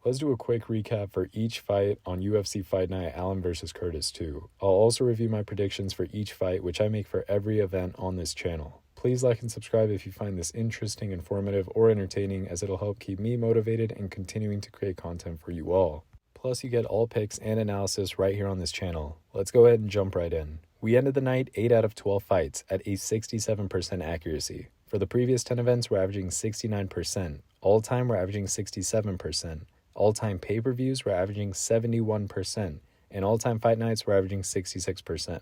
Let's do a quick recap for each fight on UFC Fight Night Allen vs. Curtis 2. I'll also review my predictions for each fight, which I make for every event on this channel. Please like and subscribe if you find this interesting, informative, or entertaining, as it'll help keep me motivated and continuing to create content for you all. Plus, you get all picks and analysis right here on this channel. Let's go ahead and jump right in. We ended the night 8 out of 12 fights at a 67% accuracy. For the previous 10 events, we're averaging 69%. All-time, we're averaging 67%. All-time pay-per-views, we're averaging 71%. And all-time fight nights, we're averaging 66%.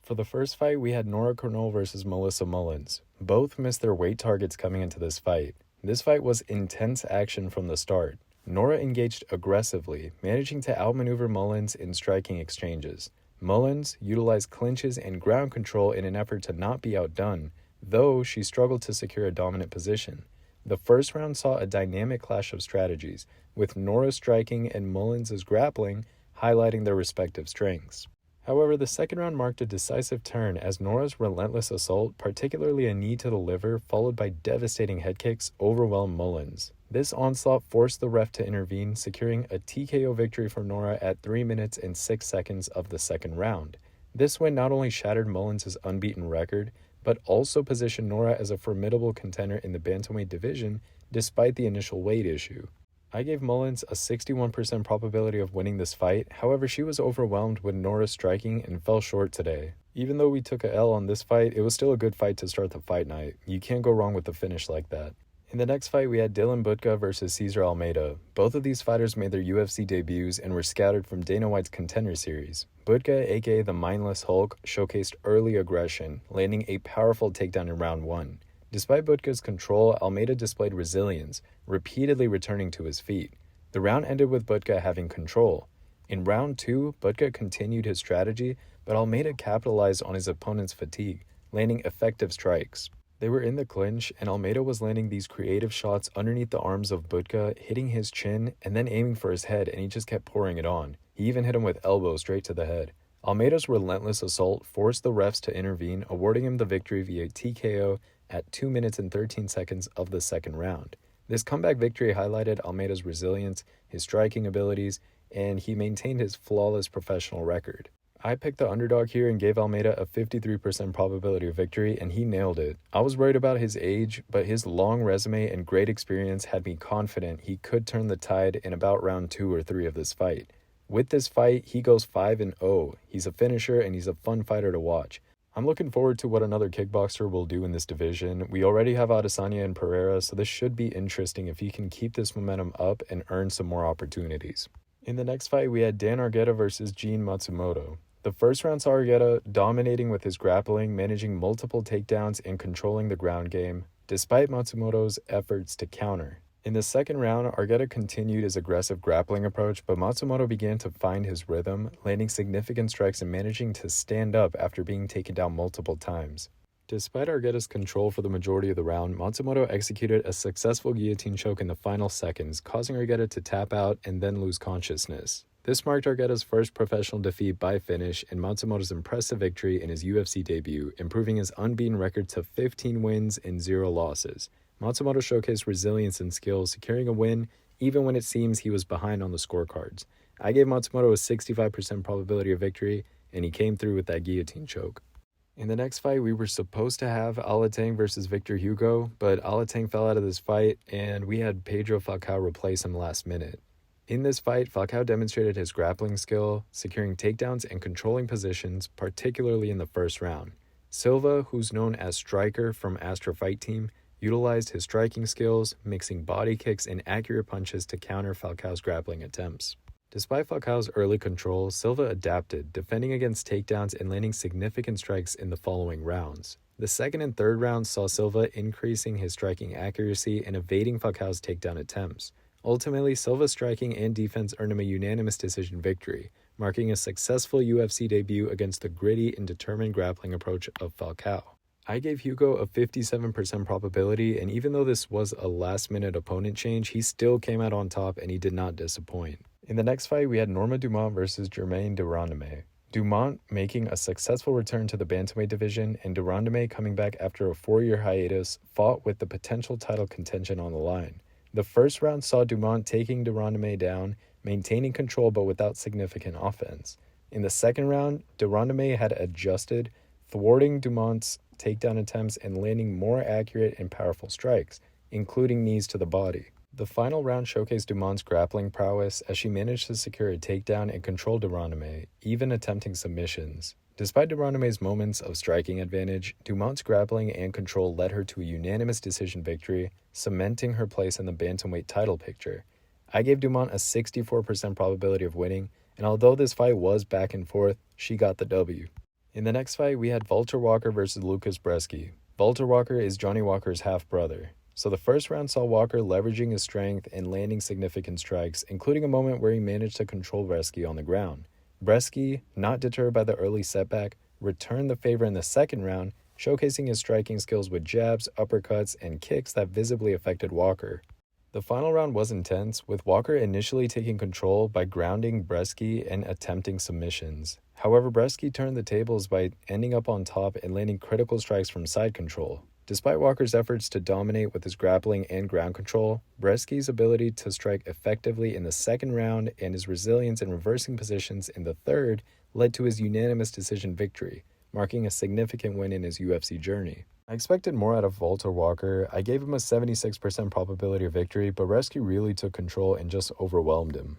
For the first fight, we had Nora Cornolle versus Melissa Mullins. Both missed their weight targets coming into this fight. This fight was intense action from the start. Nora engaged aggressively, managing to outmaneuver Mullins in striking exchanges. Mullins utilized clinches and ground control in an effort to not be outdone, though she struggled to secure a dominant position. The first round saw a dynamic clash of strategies, with Nora striking and Mullins' grappling highlighting their respective strengths. However, the second round marked a decisive turn as Nora's relentless assault, particularly a knee to the liver followed by devastating head kicks, overwhelmed Mullins. This onslaught forced the ref to intervene, securing a TKO victory for Nora at 3 minutes and 6 seconds of the second round. This win not only shattered Mullins' unbeaten record, but also positioned Nora as a formidable contender in the bantamweight division despite the initial weight issue. I gave Mullins a 61% probability of winning this fight, however she was overwhelmed with Nora's striking and fell short today. Even though we took a L on this fight, it was still a good fight to start the fight night. You can't go wrong with the finish like that. In the next fight, we had Budka versus Cesar Almeida. Both of these fighters made their UFC debuts and were scouted from Dana White's Contender Series. Budka, aka the Mindless Hulk, showcased early aggression, landing a powerful takedown in round 1. Despite Budka's control, Almeida displayed resilience, repeatedly returning to his feet. The round ended with Budka having control. In round 2, Budka continued his strategy, but Almeida capitalized on his opponent's fatigue, landing effective strikes. They were in the clinch, and Almeida was landing these creative shots underneath the arms of Budka, hitting his chin and then aiming for his head, and he just kept pouring it on. He even hit him with elbows straight to the head. Almeida's relentless assault forced the refs to intervene, awarding him the victory via TKO at 2 minutes and 13 seconds of the second round. This comeback victory highlighted Almeida's resilience, his striking abilities, and he maintained his flawless professional record. I picked the underdog here and gave Almeida a 53% probability of victory, and he nailed it. I was worried about his age, but his long resume and great experience had me confident he could turn the tide in about round 2 or 3 of this fight. With this fight, he goes 5-0. He's a finisher and he's a fun fighter to watch. I'm looking forward to what another kickboxer will do in this division. We already have Adesanya and Pereira, so this should be interesting if he can keep this momentum up and earn some more opportunities. In the next fight, we had Dan Argueta versus Gene Matsumoto. The first round saw Argueta dominating with his grappling, managing multiple takedowns and controlling the ground game, despite Matsumoto's efforts to counter. In the second round, Argueta continued his aggressive grappling approach, but Matsumoto began to find his rhythm, landing significant strikes and managing to stand up after being taken down multiple times. Despite Argueta's control for the majority of the round, Matsumoto executed a successful guillotine choke in the final seconds, causing Argueta to tap out and then lose consciousness. This marked Argueta's first professional defeat by finish and Matsumoto's impressive victory in his UFC debut, improving his unbeaten record to 15 wins and 0 losses. Matsumoto showcased resilience and skill, securing a win even when it seems he was behind on the scorecards. I gave Matsumoto a 65% probability of victory, and he came through with that guillotine choke. In the next fight, we were supposed to have Alateng versus Victor Hugo, but Alateng fell out of this fight, and we had Pedro Falcao replace him last minute. In this fight, Falcao demonstrated his grappling skill, securing takedowns and controlling positions, particularly in the first round. Silva, who's known as Striker from Astro Fight Team, utilized his striking skills, mixing body kicks and accurate punches to counter Falcao's grappling attempts. Despite Falcao's early control, Silva adapted, defending against takedowns and landing significant strikes in the following rounds. The second and third rounds saw Silva increasing his striking accuracy and evading Falcao's takedown attempts. Ultimately, Silva's striking and defense earned him a unanimous decision victory, marking a successful UFC debut against the gritty and determined grappling approach of Falcao. I gave Hugo a 57% probability, and even though this was a last-minute opponent change, he still came out on top and he did not disappoint. In the next fight, we had Norma Dumont versus Germaine de Randamie. Dumont making a successful return to the bantamweight division, and de Randamie coming back after a 4-year hiatus, fought with the potential title contention on the line. The first round saw Dumont taking Randamie down, maintaining control but without significant offense. In the second round, Randamie had adjusted, thwarting Dumont's takedown attempts and landing more accurate and powerful strikes, including knees to the body. The final round showcased Dumont's grappling prowess as she managed to secure a takedown and control Randamie, even attempting submissions. Despite Randamie's moments of striking advantage, Dumont's grappling and control led her to a unanimous decision victory, cementing her place in the bantamweight title picture. I gave Dumont a 64% probability of winning, and although this fight was back and forth, she got the W. In the next fight, we had Valter Walker versus Lukasz Brzeski. Valter Walker is Johnny Walker's half-brother. So the first round saw Walker leveraging his strength and landing significant strikes, including a moment where he managed to control Brzeski on the ground. Brzeski, not deterred by the early setback, returned the favor in the second round, showcasing his striking skills with jabs, uppercuts, and kicks that visibly affected Walker. The final round was intense, with Walker initially taking control by grounding Brzeski and attempting submissions. However, Brzeski turned the tables by ending up on top and landing critical strikes from side control. Despite Walker's efforts to dominate with his grappling and ground control, Brzeski's ability to strike effectively in the second round and his resilience in reversing positions in the third led to his unanimous decision victory, marking a significant win in his UFC journey. I expected more out of Valter Walker. I gave him a 76% probability of victory, but Brzeski really took control and just overwhelmed him.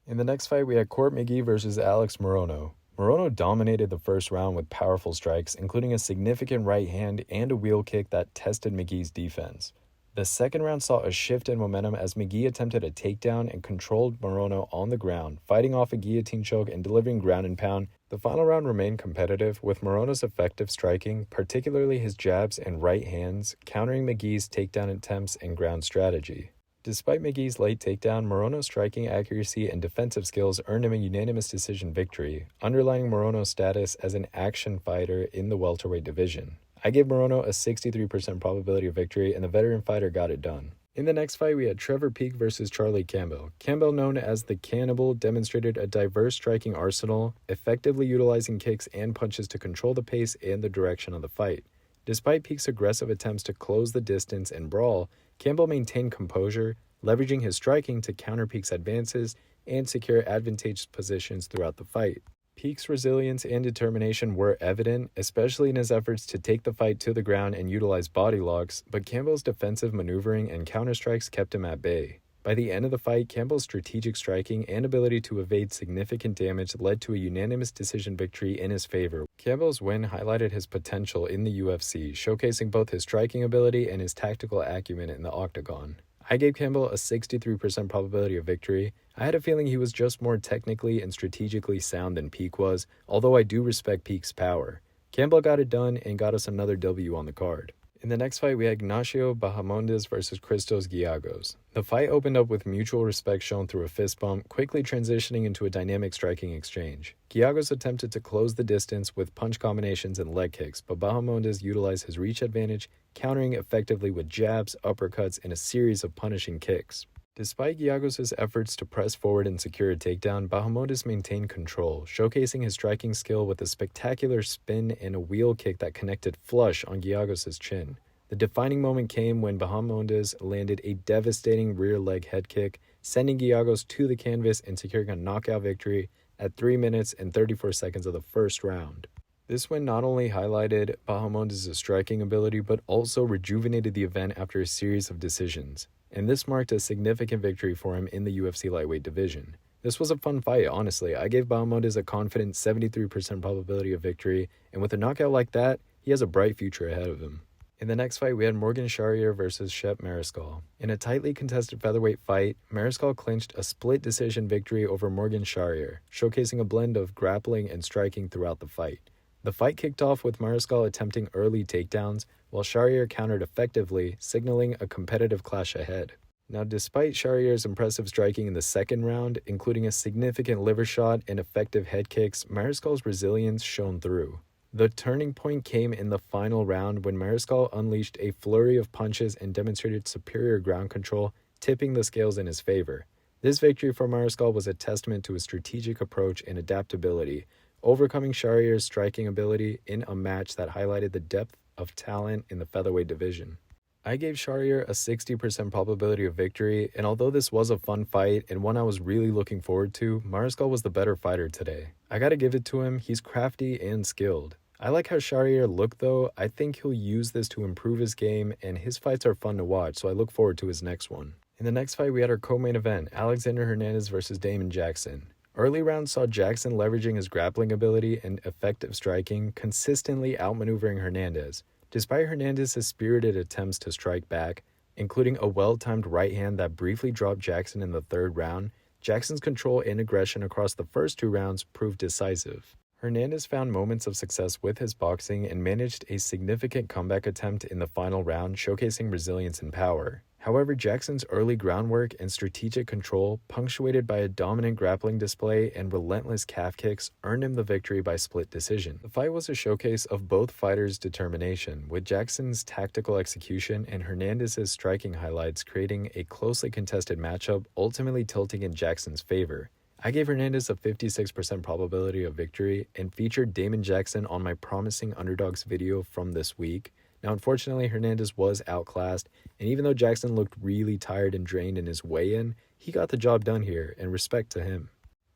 In the next fight, we had McGee versus Alex Morono. Morono dominated the first round with powerful strikes, including a significant right hand and a wheel kick that tested McGee's defense. The second round saw a shift in momentum as McGee attempted a takedown and controlled Morono on the ground, fighting off a guillotine choke and delivering ground and pound. The final round remained competitive, with Morono's effective striking, particularly his jabs and right hands, countering McGee's takedown attempts and ground strategy. Despite McGee's late takedown, Morono's striking accuracy and defensive skills earned him a unanimous decision victory, underlining Morono's status as an action fighter in the welterweight division. I gave Morono a 63% probability of victory, and the veteran fighter got it done. In the next fight, we had Trevor Peek versus Charlie Campbell. Campbell, known as the Cannibal, demonstrated a diverse striking arsenal, effectively utilizing kicks and punches to control the pace and the direction of the fight. Despite Peek's aggressive attempts to close the distance and brawl, Campbell maintained composure, leveraging his striking to counter Peek's advances and secure advantageous positions throughout the fight. Peek's resilience and determination were evident, especially in his efforts to take the fight to the ground and utilize body locks, but Campbell's defensive maneuvering and counterstrikes kept him at bay. By the end of the fight, Campbell's strategic striking and ability to evade significant damage led to a unanimous decision victory in his favor. Campbell's win highlighted his potential in the UFC, showcasing both his striking ability and his tactical acumen in the octagon. I gave Campbell a 63% probability of victory. I had a feeling he was just more technically and strategically sound than Peek was, although I do respect Peek's power. Campbell got it done and got us another W on the card. In the next fight, we had Ignacio Bahamondes versus Christos Giagos. The fight opened up with mutual respect shown through a fist bump, quickly transitioning into a dynamic striking exchange. Giagos attempted to close the distance with punch combinations and leg kicks, but Bahamondes utilized his reach advantage, countering effectively with jabs, uppercuts, and a series of punishing kicks. Despite Giagos' efforts to press forward and secure a takedown, Bahamondes maintained control, showcasing his striking skill with a spectacular spin and a wheel kick that connected flush on Giagos' chin. The defining moment came when Bahamondes landed a devastating rear leg head kick, sending Giagos to the canvas and securing a knockout victory at 3 minutes and 34 seconds of the first round. This win not only highlighted Bahamondes' striking ability, but also rejuvenated the event after a series of decisions, and this marked a significant victory for him in the UFC lightweight division. This was a fun fight, honestly. I gave Bahamondes a confident 73% probability of victory, and with a knockout like that, he has a bright future ahead of him. In the next fight, we had Morgan Charriere versus Chepe Mariscal. In a tightly contested featherweight fight, Mariscal clinched a split decision victory over Morgan Charriere, showcasing a blend of grappling and striking throughout the fight. The fight kicked off with Mariscal attempting early takedowns, while Charriere countered effectively, signaling a competitive clash ahead. Now, despite Charriere's impressive striking in the second round, including a significant liver shot and effective head kicks, Mariscal's resilience shone through. The turning point came in the final round when Mariscal unleashed a flurry of punches and demonstrated superior ground control, tipping the scales in his favor. This victory for Mariscal was a testament to his strategic approach and adaptability, overcoming Charriere's striking ability in a match that highlighted the depth of talent in the featherweight division. I gave Charriere a 60% probability of victory, and although this was a fun fight and one I was really looking forward to, Mariscal was the better fighter today. I gotta give it to him, he's crafty and skilled. I like how Charriere looked though. I think he'll use this to improve his game, and his fights are fun to watch, so I look forward to his next one. In the next fight, we had our co-main event, Alexander Hernandez versus Damon Jackson. Early rounds saw Jackson leveraging his grappling ability and effective striking, consistently outmaneuvering Hernandez. Despite Hernandez's spirited attempts to strike back, including a well-timed right hand that briefly dropped Jackson in the third round, Jackson's control and aggression across the first 2 rounds proved decisive. Hernandez found moments of success with his boxing and managed a significant comeback attempt in the final round, showcasing resilience and power. However, Jackson's early groundwork and strategic control, punctuated by a dominant grappling display and relentless calf kicks, earned him the victory by split decision. The fight was a showcase of both fighters' determination, with Jackson's tactical execution and Hernandez's striking highlights creating a closely contested matchup, ultimately tilting in Jackson's favor. I gave Hernandez a 56% probability of victory and featured Damon Jackson on my promising underdogs video from this week. Now, unfortunately, Hernandez was outclassed, and even though Jackson looked really tired and drained in his weigh-in, he got the job done here, and respect to him.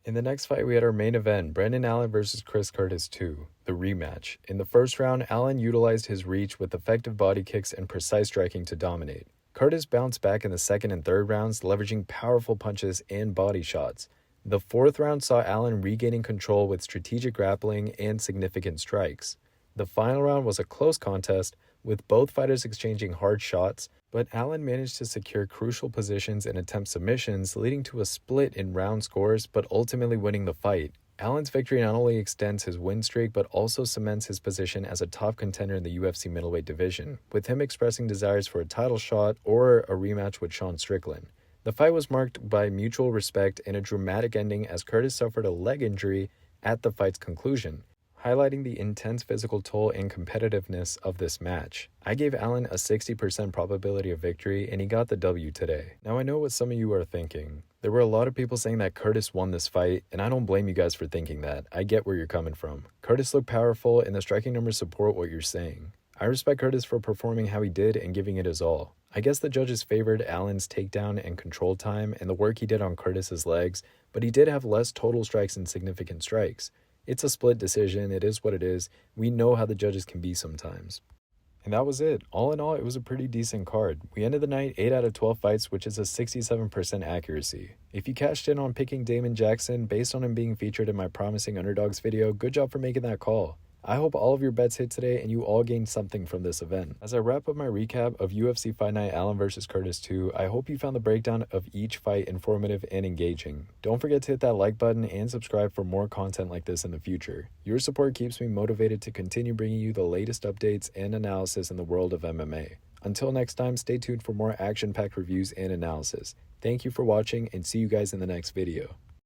In the next fight, we had our main event, Brendan Allen versus Chris Curtis 2, the rematch. In the first round, Allen utilized his reach with effective body kicks and precise striking to dominate. Curtis bounced back in the second and third rounds, leveraging powerful punches and body shots. The fourth round saw Allen regaining control with strategic grappling and significant strikes. The final round was a close contest, with both fighters exchanging hard shots, but Allen managed to secure crucial positions and attempt submissions, leading to a split in round scores but ultimately winning the fight. Allen's victory not only extends his win streak but also cements his position as a top contender in the UFC middleweight division, with him expressing desires for a title shot or a rematch with Sean Strickland. The fight was marked by mutual respect and a dramatic ending as Curtis suffered a leg injury at the fight's conclusion, highlighting the intense physical toll and competitiveness of this match. I gave Allen a 60% probability of victory, and he got the W today. Now, I know what some of you are thinking. There were a lot of people saying that Curtis won this fight, and I don't blame you guys for thinking that. I get where you're coming from. Curtis looked powerful, and the striking numbers support what you're saying. I respect Curtis for performing how he did and giving it his all. I guess the judges favored Allen's takedown and control time and the work he did on Curtis's legs, but he did have less total strikes and significant strikes. It's a split decision, it is what it is. We know how the judges can be sometimes. And that was it. All in all, it was a pretty decent card. We ended the night 8 out of 12 fights, which is a 67% accuracy. If you cashed in on picking Damon Jackson based on him being featured in my promising underdogs video, good job for making that call. I hope all of your bets hit today and you all gained something from this event. As I wrap up my recap of UFC Fight Night Allen vs. Curtis 2, I hope you found the breakdown of each fight informative and engaging. Don't forget to hit that like button and subscribe for more content like this in the future. Your support keeps me motivated to continue bringing you the latest updates and analysis in the world of MMA. Until next time, stay tuned for more action-packed reviews and analysis. Thank you for watching and see you guys in the next video.